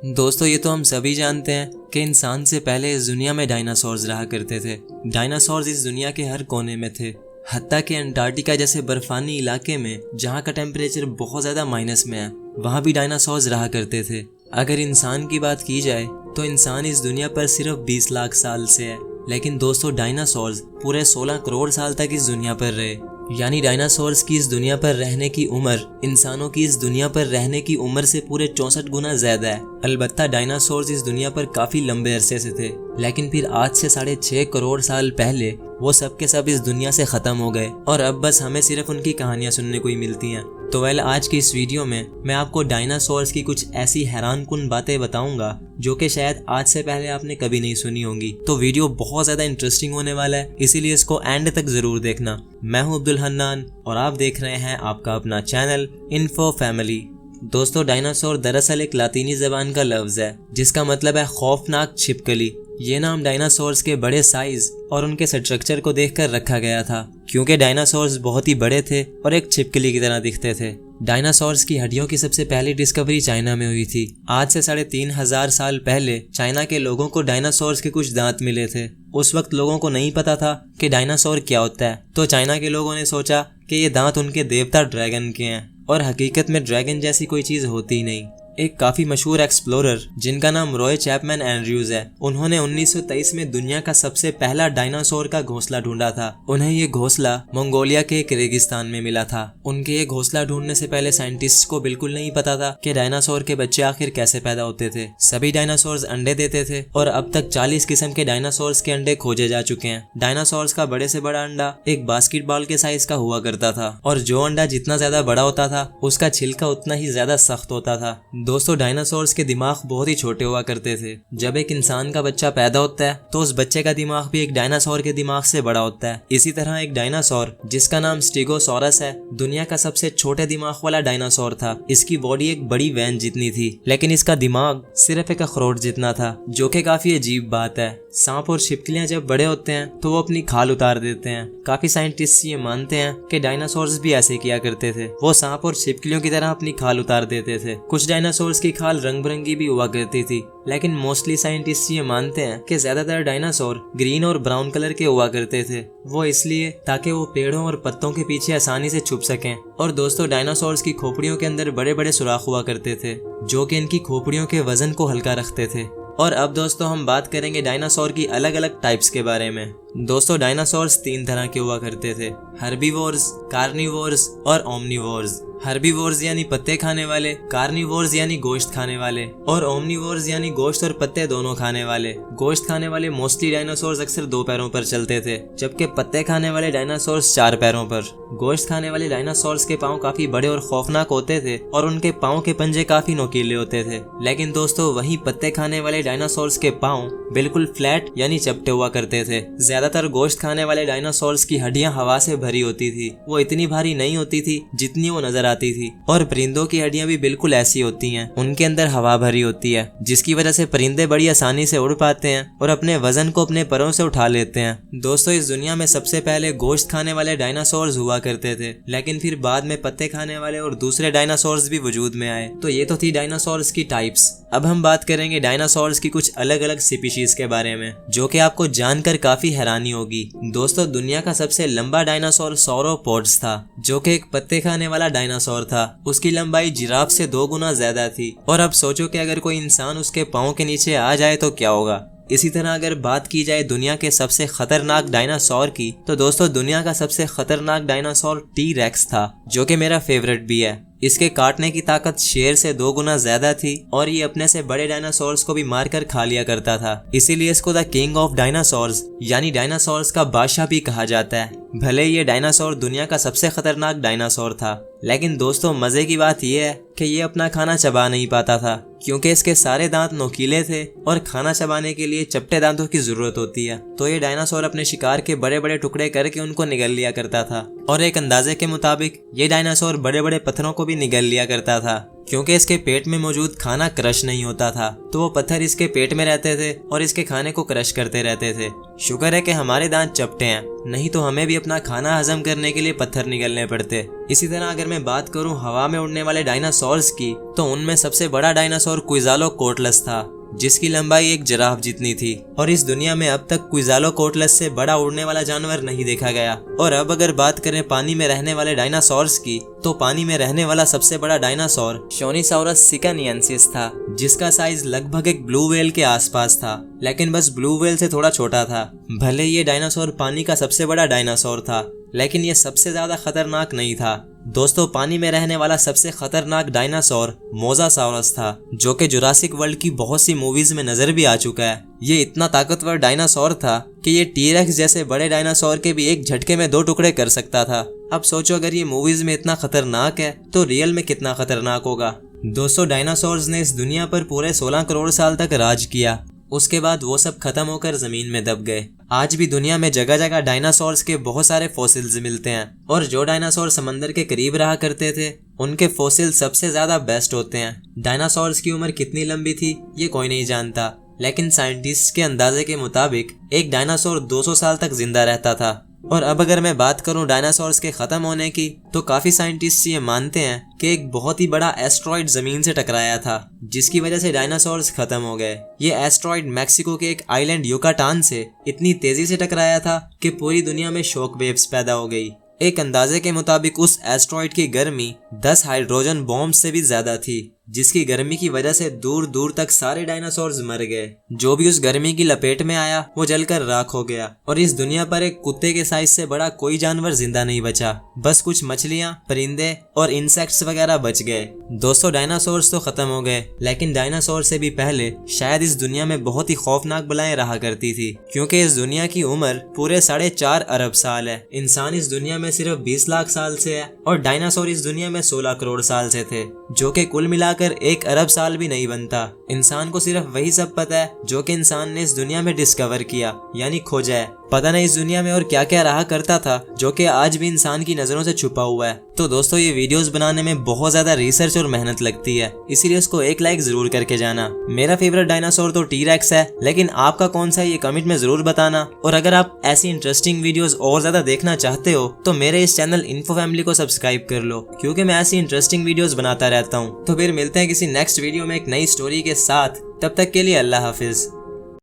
दोस्तों ये तो हम सभी जानते हैं कि इंसान से पहले इस दुनिया में डायनासोर्स रहा करते थे। डायनासोर्स इस दुनिया के हर कोने में थे, हत्ता कि अंटार्कटिका जैसे बर्फानी इलाके में जहाँ का टेम्परेचर बहुत ज़्यादा माइनस में है, वहाँ भी डायनासोर्स रहा करते थे। अगर इंसान की बात की जाए तो इंसान इस दुनिया पर सिर्फ 20 लाख साल से है, लेकिन दोस्तों डायनासोर्स पूरे 16 करोड़ साल तक इस दुनिया पर रहे। यानी डायनासोर्स की इस दुनिया पर रहने की उम्र इंसानों की इस दुनिया पर रहने की उम्र से पूरे 64 गुना ज्यादा है। अलबत्ता डायनासोर्स इस दुनिया पर काफी लंबे अरसे से थे, लेकिन फिर आज से 6.5 करोड़ साल पहले वो सब के सब इस दुनिया से खत्म हो गए और अब बस हमें सिर्फ उनकी कहानियां सुनने को ही मिलती हैं। तो आज की इस वीडियो में मैं आपको डायनासोर्स की कुछ ऐसी हैरानकुन बातें बताऊंगा जो कि शायद आज से पहले आपने कभी नहीं सुनी होंगी। तो वीडियो बहुत ज़्यादा इंटरेस्टिंग होने वाला है, इसीलिए इसको एंड तक ज़रूर देखना। मैं हूं अब्दुल हन्नान और आप देख रहे हैं आपका अपना चैनल इन्फो फैमिली। दोस्तों डायनासोर दरअसल एक लातीनी ज़बान का लफ्ज़ है जिसका मतलब है खौफनाक छिपकली। ये नाम डायनासोर्स के बड़े साइज और उनके स्ट्रक्चर को देखकर रखा गया था, क्योंकि डायनासोर्स बहुत ही बड़े थे और एक छिपकली की तरह दिखते थे। डायनासोर्स की हड्डियों की सबसे पहली डिस्कवरी चाइना में हुई थी। आज से 3500 साल पहले चाइना के लोगों को डायनासोर्स के कुछ दांत मिले थे। उस वक्त लोगों को नहीं पता था कि डायनासोर क्या होता है, तो चाइना के लोगों ने सोचा कि ये दांत उनके देवता ड्रैगन के हैं, और हकीकत में ड्रैगन जैसी कोई चीज़ होती ही नहीं। एक काफ़ी मशहूर एक्सप्लोरर जिनका नाम रॉय चैपमैन एंड्रयूज है, उन्होंने 1923 में दुनिया का सबसे पहला डायनासोर का घोंसला ढूंढा था। उन्हें ये घोंसला मंगोलिया के एक रेगिस्तान में मिला था। उनके ये घोंसला ढूंढने से पहले साइंटिस्ट को बिल्कुल नहीं पता था कि डायनासोर के बच्चे आखिर कैसे पैदा होते थे। सभी डायनासोर्स अंडे देते थे और अब तक 40 किस्म के डायनासोर्स के अंडे खोजे जा चुके हैं। डायनासोर्स का बड़े से बड़ा अंडा एक बास्केटबॉल के साइज का हुआ करता था, और जो अंडा जितना ज्यादा बड़ा होता था उसका छिलका उतना ही ज्यादा सख्त होता था। दोस्तों डायनासोर्स के दिमाग बहुत ही छोटे हुआ करते थे। जब एक इंसान का बच्चा पैदा होता है तो उस बच्चे का दिमाग भी एक डायनासोर के दिमाग से बड़ा होता है। इसी तरह एक डायनासोर जिसका नाम स्टीगोसॉरस है दुनिया का सबसे छोटे दिमाग वाला डायनासोर था। इसकी बॉडी एक बड़ी वैन जितनी थी, लेकिन इसका दिमाग सिर्फ एक अखरोट जितना था, जो कि काफी अजीब बात है। सांप और छिपकलियां जब बड़े होते हैं तो वो अपनी खाल उतार देते हैं। काफी साइंटिस्ट ये मानते हैं कि डायनासोर्स भी ऐसे किया करते थे, वो सांप और छिपकलियों की तरह अपनी खाल उतार देते थे। कुछ डायनासोर्स की खाल रंग बिरंगी भी हुआ करती थी, लेकिन मोस्टली साइंटिस्ट ये मानते हैं कि ज्यादातर डायनासोर ग्रीन और ब्राउन कलर के हुआ करते थे। वो इसलिए ताकि वो पेड़ों और पत्तों के पीछे आसानी से छुप सकें। और दोस्तों डायनासोर्स की खोपड़ियों के अंदर बड़े बड़े सुराख हुआ करते थे, जो कि इनकी खोपड़ियों के वजन को हल्का रखते थे। और अब दोस्तों हम बात करेंगे डायनासोर की अलग अलग टाइप्स के बारे में। दोस्तों डायनासोर्स 3 तरह के हुआ करते थे, हर्बीवोर्स, कार्निवोर्स और ओमनिवोर्स। हर्बीवोर्स यानी पत्ते खाने वाले, कार्निवोर्स यानी गोश्त खाने वाले, और ओमनिवोर्स यानी गोश्त और पत्ते दोनों खाने वाले। गोश्त खाने वाले मोस्टली डायनासोर्स अक्सर 2 पैरों पर चलते थे, जबकि पत्ते खाने वाले डायनासोर्स 4 पैरों पर। गोश्त खाने वाले डायनासोर्स के पाँव काफी बड़े और खौफनाक होते थे और उनके पाँव के पंजे काफी नोकीले होते थे। लेकिन दोस्तों वहीं पत्ते खाने वाले डायनासोर्स के पाँव बिल्कुल फ्लैट यानी चपटे हुआ करते थे। ज्यादातर गोश्त खाने वाले डायनासोर्स की हड्डियां हवा से भरी होती थी, वो इतनी भारी नहीं होती थी जितनी वो नजर आती थी। और परिंदों की हड्डियां भी बिल्कुल ऐसी होती हैं, उनके अंदर हवा भरी होती है, जिसकी वजह से परिंदे बड़ी आसानी से उड़ पाते हैं और अपने वजन को अपने परों से उठा लेते हैं। दोस्तों इस दुनिया में सबसे पहले गोश्त खाने वाले डायनासोर्स हुआ करते थे, लेकिन फिर बाद में पत्ते खाने वाले और दूसरे डायनासोर्स भी वजूद में आए। तो ये तो थी डायनासोर्स की टाइप्स। अब हम बात करेंगे डायनासोर्स की कुछ अलग अलग स्पीशीज के बारे में, जो कि आपको जानकर काफी हैरानी होगी। दोस्तों दुनिया का सबसे लंबा डायनासोर सौरोपोड्स था, जो कि एक पत्ते खाने वाला डायनासोर था। उसकी लंबाई जिराफ से 2 गुना ज्यादा थी। और अब सोचो कि अगर कोई इंसान उसके पाँव के नीचे आ जाए तो क्या होगा। इसी तरह अगर बात की जाए दुनिया के सबसे खतरनाक डायनासोर की, तो दोस्तों दुनिया का सबसे खतरनाक डायनासोर टी-रेक्स था, जो कि मेरा फेवरेट भी है। इसके काटने की ताकत शेर से 2 गुना ज्यादा थी और ये अपने से बड़े डायनासोर्स को भी मारकर खा लिया करता था। इसीलिए इसको द किंग ऑफ डायनासोर्स यानी डायनासोर्स का बादशाह भी कहा जाता है। भले ये डायनासोर दुनिया का सबसे खतरनाक डायनासोर था, लेकिन दोस्तों मजे की बात यह है कि ये अपना खाना चबा नहीं पाता था, क्योंकि इसके सारे दांत नोकीले थे और खाना चबाने के लिए चपटे दांतों की जरूरत होती है। तो ये डायनासोर अपने शिकार के बड़े बड़े टुकड़े करके उनको निगल लिया करता था, और एक अंदाजे के मुताबिक ये डायनासोर बड़े बड़े पत्थरों को भी निगल लिया करता था। क्योंकि इसके पेट में मौजूद खाना क्रश नहीं होता था, तो वो पत्थर इसके पेट में रहते थे और इसके खाने को क्रश करते रहते थे। शुक्र है कि हमारे दांत चपटे हैं, नहीं तो हमें भी अपना खाना हजम करने के लिए पत्थर निगलने पड़ते। इसी तरह अगर मैं बात करूं हवा में उड़ने वाले डायनासोर्स की, तो उनमें सबसे बड़ा डायनासोर क्विज़ालोकोटलस था, जिसकी लंबाई एक जिराफ जितनी थी। और इस दुनिया में अब तक क्विज़ालोकोटलस से बड़ा उड़ने वाला जानवर नहीं देखा गया। और अब अगर बात करें पानी में रहने वाले डायनासोर्स की, तो पानी में रहने वाला सबसे बड़ा डायनासोर शोनीसॉरस सिकानियंसिस था, जिसका साइज लगभग एक ब्लू व्हेल के आसपास था, लेकिन बस ब्लू व्हेल से थोड़ा छोटा था। भले ये डायनासोर पानी का सबसे बड़ा डायनासोर था, लेकिन ये सबसे ज्यादा खतरनाक नहीं था। दोस्तों, पानी में रहने वाला सबसे खतरनाक डायनासोर मोसासाउरस था, जो कि जुरासिक वर्ल्ड की बहुत सी मूवीज में नजर भी आ चुका है। ये इतना ताकतवर डायनासोर था कि ये टी-रेक्स जैसे बड़े डायनासोर के भी एक झटके में 2 टुकड़े कर सकता था। अब सोचो, अगर ये मूवीज में इतना खतरनाक है तो रियल में कितना खतरनाक होगा। दोस्तों, डायनासोर्स ने इस दुनिया पर पूरे 16 करोड़ साल तक राज किया। उसके बाद वो सब खत्म होकर जमीन में दब गए। आज भी दुनिया में जगह जगह डायनासोर्स के बहुत सारे फॉसिल्स मिलते हैं, और जो डायनासोर समंदर के करीब रहा करते थे उनके फॉसिल सबसे ज्यादा बेस्ट होते हैं। डायनासोर्स की उम्र कितनी लंबी थी ये कोई नहीं जानता, लेकिन साइंटिस्ट के अंदाजे के मुताबिक एक डायनासोर 200 साल तक जिंदा रहता था। और अब अगर मैं बात करूं डायनासोर्स के खत्म होने की, तो काफी साइंटिस्ट ये मानते हैं कि एक बहुत ही बड़ा एस्ट्रॉइड जमीन से टकराया था, जिसकी वजह से डायनासोर्स खत्म हो गए। ये एस्ट्रॉइड मैक्सिको के एक आइलैंड युकाटान से इतनी तेजी से टकराया था कि पूरी दुनिया में शॉक वेव्स पैदा हो गई। एक अंदाजे के मुताबिक उस एस्ट्रॉइड की गर्मी 10 हाइड्रोजन बॉम्ब से भी ज्यादा थी, जिसकी गर्मी की वजह से दूर दूर तक सारे डायनासोर्स मर गए। जो भी उस गर्मी की लपेट में आया वो जलकर राख हो गया, और इस दुनिया पर एक कुत्ते के साइज से बड़ा कोई जानवर जिंदा नहीं बचा। बस कुछ मछलियां, परिंदे और इंसेक्ट्स वगैरह बच गए। दोस्तों, डायनासोर्स तो खत्म हो गए, लेकिन डायनासोर से भी पहले शायद इस दुनिया में बहुत ही खौफनाक बलाएं रहा करती थी, क्योंकि इस दुनिया की उम्र पूरे 4.5 अरब साल है। इंसान इस दुनिया में सिर्फ 20 लाख साल से है, और डायनासोर इस दुनिया में 16 करोड़ साल से थे, जो कि कुल मिलाकर 1 अरब साल भी नहीं बनता। इंसान को सिर्फ वही सब पता है जो कि इंसान ने इस दुनिया में डिस्कवर किया, यानी खोजा है। पता नहीं इस दुनिया में और क्या क्या रहा करता था जो कि आज भी इंसान की नजरों से छुपा हुआ है। तो दोस्तों, ये वीडियोस बनाने में बहुत ज्यादा रिसर्च और मेहनत लगती है, इसीलिए इसको एक लाइक जरूर करके जाना। मेरा फेवरेट डायनासोर तो टी-रेक्स है, लेकिन आपका कौन सा है ये कमेंट में जरूर बताना। और अगर आप ऐसी इंटरेस्टिंग वीडियोस और ज्यादा देखना चाहते हो तो मेरे इस चैनल इन्फो फैमिली को सब्सक्राइब कर लो, क्योंकि मैं ऐसी इंटरेस्टिंग वीडियोस बनाता रहता हूँ। तो फिर मिलते हैं किसी नेक्स्ट वीडियो में एक नई स्टोरी के साथ। तब तक के लिए अल्लाह हाफिज।